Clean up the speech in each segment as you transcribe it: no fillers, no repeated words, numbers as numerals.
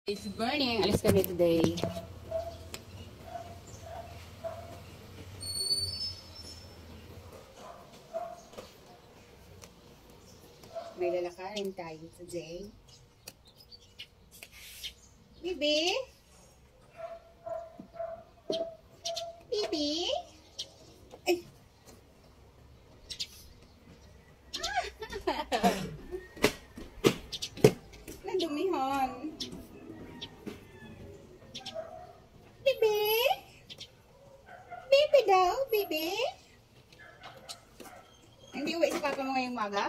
It's burning. Alis kami today. May lalakarin tayo today. Bibi? Bibi? Ay! Nandumihan. Bibi? Bibi daw? Bibi? Hindi uwi si papa mo ngayong maga?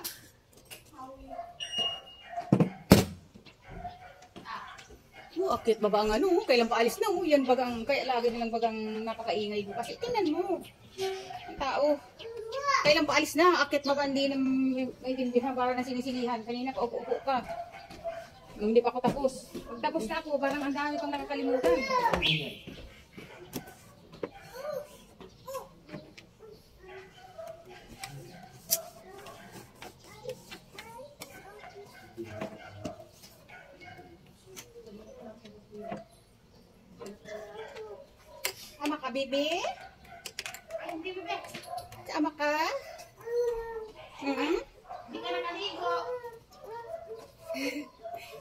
Oh, akit ba ang ano? Kailan pa alis na? Yan bagang, kaya lagi nilang bagang napakaingay ko. Kasi tingnan mo. Ang tao. Kailan pa alis na? Akit ba hindi na may tindihan para na sinisilihan? Kanina pa upo-upo ka. Nung hindi pa ako tapos. Pag tapos na ako, parang ang dami pang nakakalimutan. Ama ka, Bibi? Hindi, bebe. Ama ka? Hindi ka nakaligo.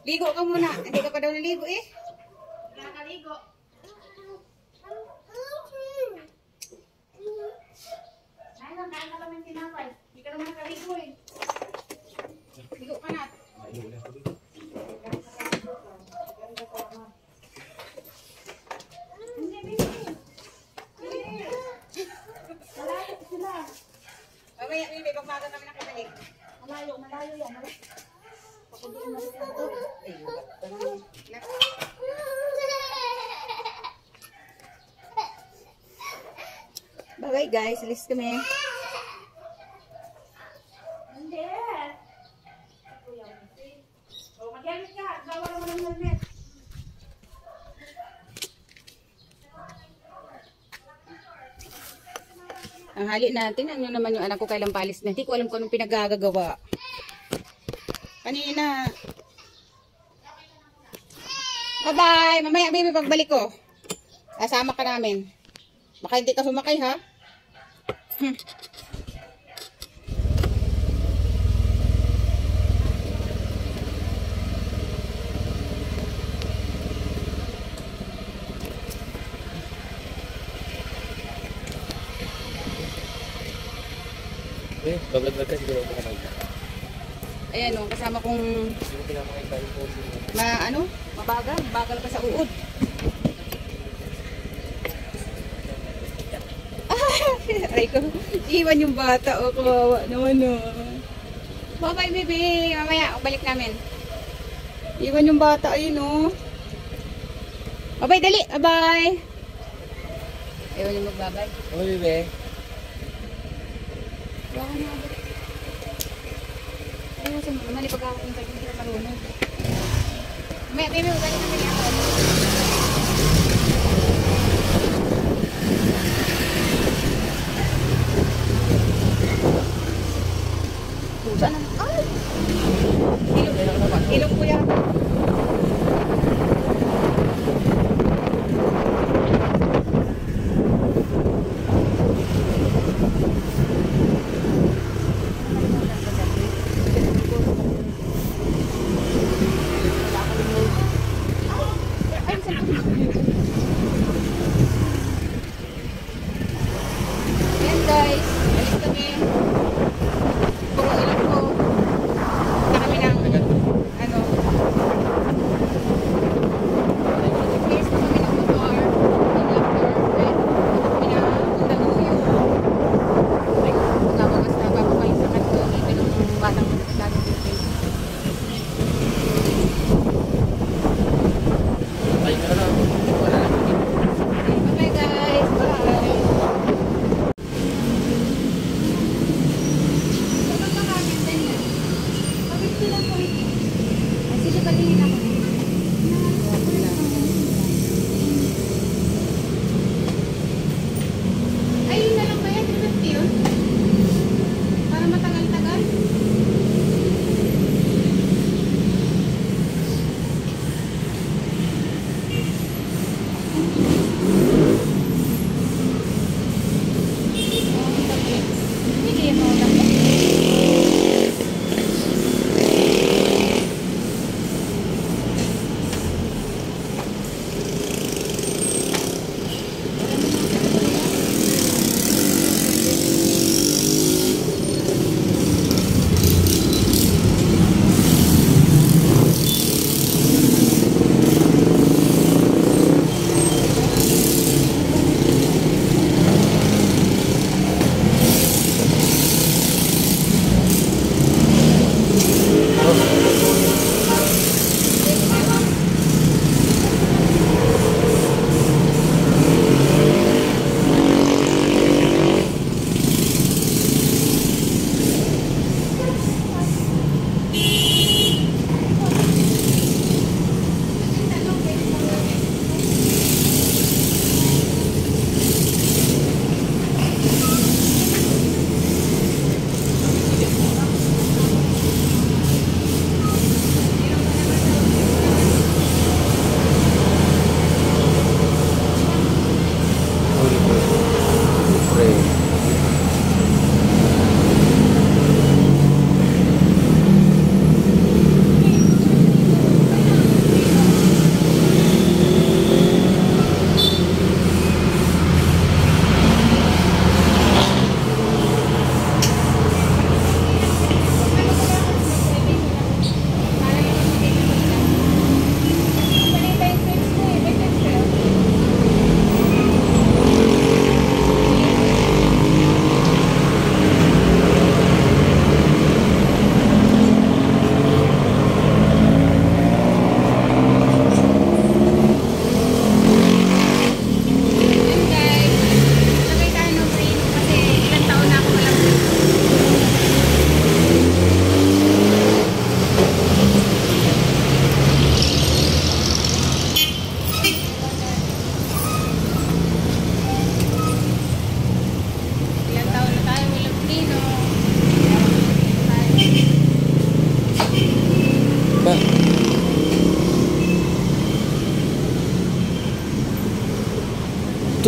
Ligo ka muna. Hindi ka pa daw naligo eh. Hindi ka nakaligo. Kain ka naman tinapay. Hindi ka naman nakaligo eh. Ligo ka na. Hindi, bebe. Malayo sila. Mamaya, Bibi, pagmaga kami nakibalik. Malayo yan. Papunduin na sila ito. Bye-bye guys, alis kami. Hindi. O, mag-helmet ka. Bawal naman ang helmet. Ang hali natin, ano naman yung anak ko kailang palis na. Hindi ko alam kung anong pinagagagawa. Kanina. Bye-bye! Mamaya, Bibi, pagbalik ko. Kasama ka namin. Baka hindi ka sumakay, ha? Bablog ka siguro ako kamay. Ayan o, kasama kong Hindi mo pinamakita yung pose mo. mabagal ka sa uod. Aray ko, iwan yung bata o, kawawa naman o. Bye-bye, Bibi. Mamaya, balik namin. Iwan yung bata, ayun o. Bye-bye, dali. Bye-bye. Iwan yung magbabay. Ano, bebe? Baka na agad. Ayun, sa mali pag ako kung sa'yo, hindi ka marunong. Mamaya, Bibi, balik namin yan. Saan na? Ay! Ilong ko yan. Ayan guys, balik kami. Puro ilong ko.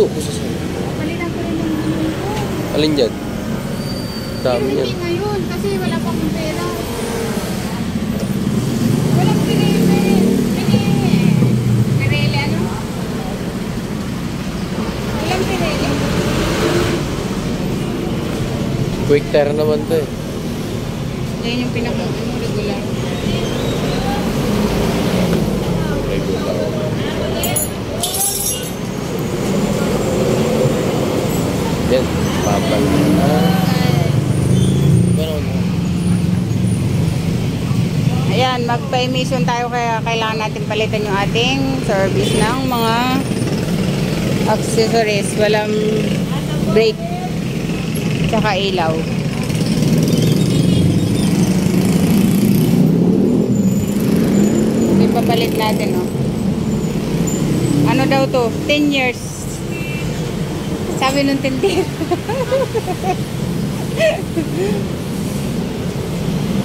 Ito, kusas mo. Palitan ko rin yung bumbil ko. Alin dyan? Pero Dami yan. hindi ngayon kasi wala pa akong pera. Walang Pirelli ano? Walang Pirelli. Quick tire naman to eh. Yan yung pinaka regular. Regular. Yan, papal na. Ganun. Ayan, magpa-emission tayo kaya kailangan natin palitan yung ating service ng mga accessories. Walang brake tsaka ilaw. Ipapalit natin, oh. Ano daw to? 10 years. Sabi nung tindir.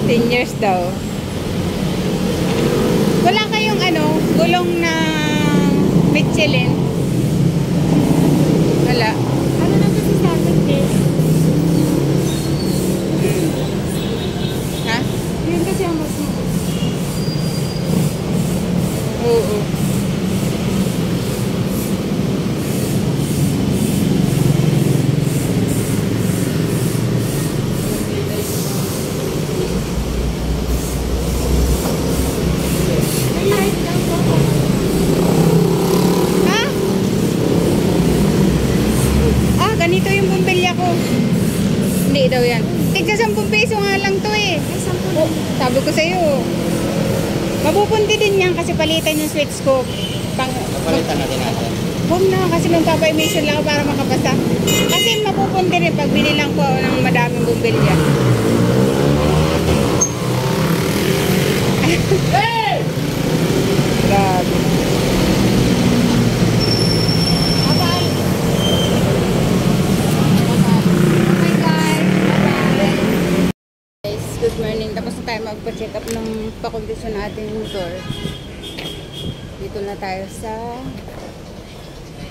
10 years daw. Wala kayong ano, gulong na Michelin? Wala. Ano lang kasi sa akin, Bes? Ha? Yun kasi ang mas Oo. may light lang po. Ha? Ah, ganito yung bumbilya ko. Hindi daw yan. Tigsa 10 piso nga lang to eh. Ay, 10 Oh, sabi ko sa'yo. Mapupunti din yan kasi palitan yung switch ko. Palitan natin natin. Huwag na kasi magpapa-emission lang ako para makapasa. Kasi mapupunti rin pag binilang ko ng madaming bumbilya. Grabe. Bye-bye. Bye guys. Bye-bye. Guys, good morning. Tapos na tayo magpa-check up ng pakondisyon na ating motor. Dito na tayo sa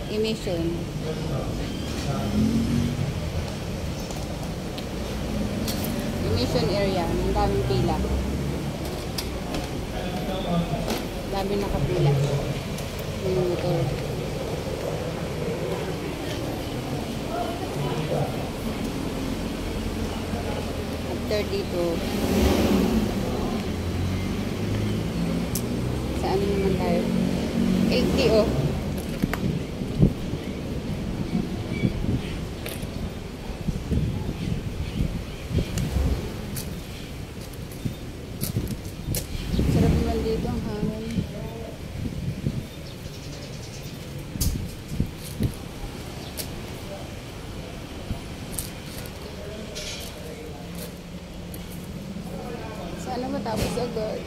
emission. Emission area. Ang daming pila. Daming nakapila. Yung motor. After dito, saan naman tayo? 80 oh. Sarap naman dito ang hangin. Sana matapos agad.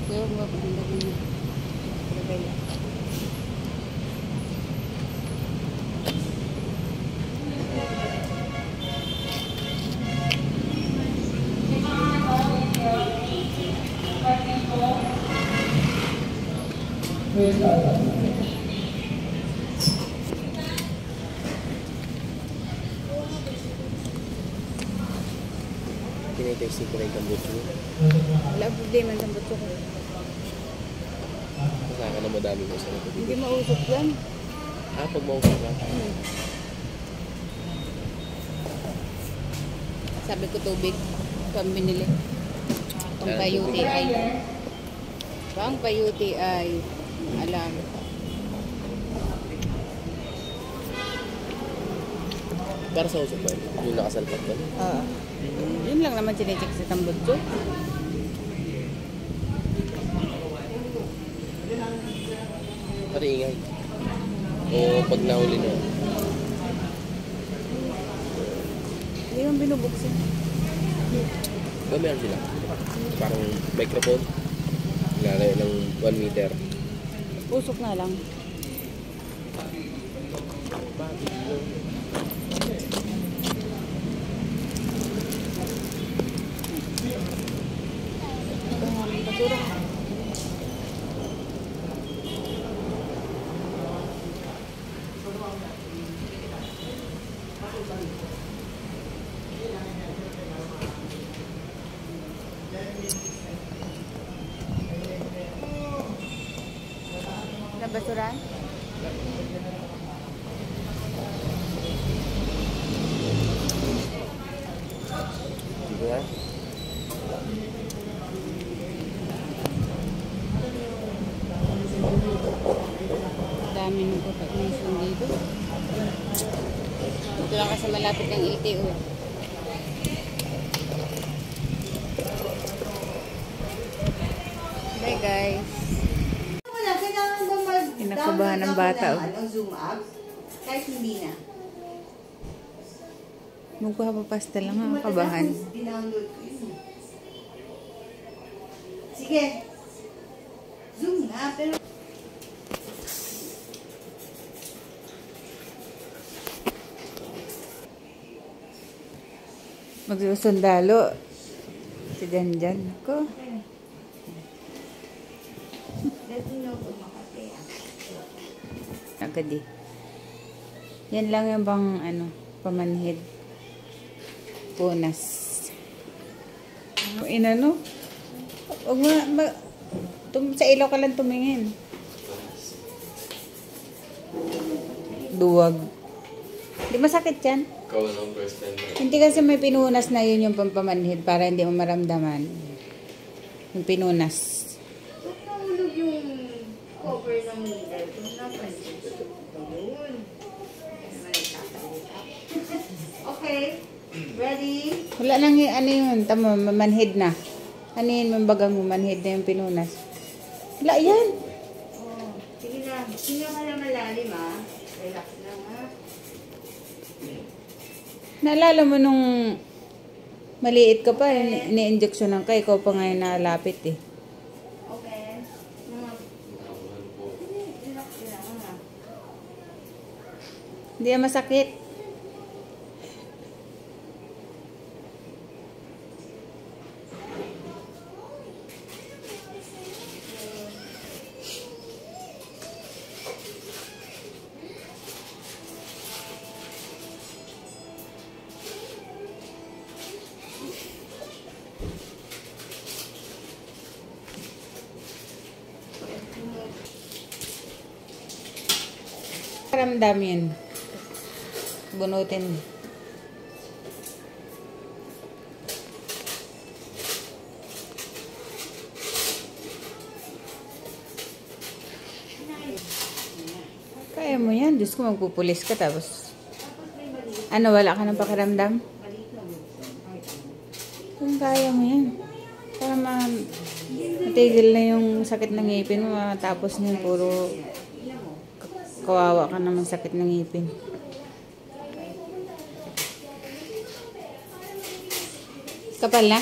Kaya magpapaganda ko na. Trabela. Tinitesting ko na yung tambutso. Wala problema sa buto ko. Kasaka na madami ko sa ito. Hindi mausok yan. Ah, pag mausap ka. Sabi ko tubig. Pang binili. Pang pa UTI. Pang pa UTI. Alam. Para sa usok ba yun? Yung nakasalpak ba? Oo. Yun lang naman chinecheck sa tambutso. Pati ingay. O pag nahuli na. Hindi yung binubuksin. Ba meron sila? Parang microphone. Lalayo ng 1 meter. Usok na lang. Basura. Nabasuran? Dito nga. Dami nung population dito. Ito lang kasi malapit ng LTO. Bye guys. Wala, kailangan ba Kinakabahan ng bata, oh. Zoom apps? Kahit hindi na. Magpapapasta lang ang kabahan. Dinownload ko yun. Sige. Zoom nga, pero... Magsusundalo. Si Janjan ko. Let me know kung makapaya. Agad eh. Yan lang yung bang ano, pamanhid. Punas. Inano? Huwag mo sa ilaw ka lang tumingin. Duwag. Di masakit yan? Ikaw ang first time na. Hindi kasi may pinunas na yun yung pampamanhid para hindi mo maramdaman. Yung pinunas. Kung nahulog yung cover ng needle, kung napansin ko, yun. Okay. Ready? Wala nang ano yun. Tama, manhid na. Ano yun, yung bagang manhid na yung pinunas. Wala yan. Oh, sige na. Hinga ka lang malalim, ha? Relax lang, ha? Naalala mo nung maliit ka pa, ni-injection ka, ikaw pa ngayon nalapit eh. Okay. Relax lang, ha? Hindi yan masakit. Ramdam yun. Bunutin. Kaya mo yan. Diyos ko, magpupulis ka tapos ano, wala ka ng pakiramdam? Kung kaya mo yan. Para matigil na yung sakit ng ngipin mo. Tapos na yung puro kawawa ka naman sakit ng ngipin. Kapal na?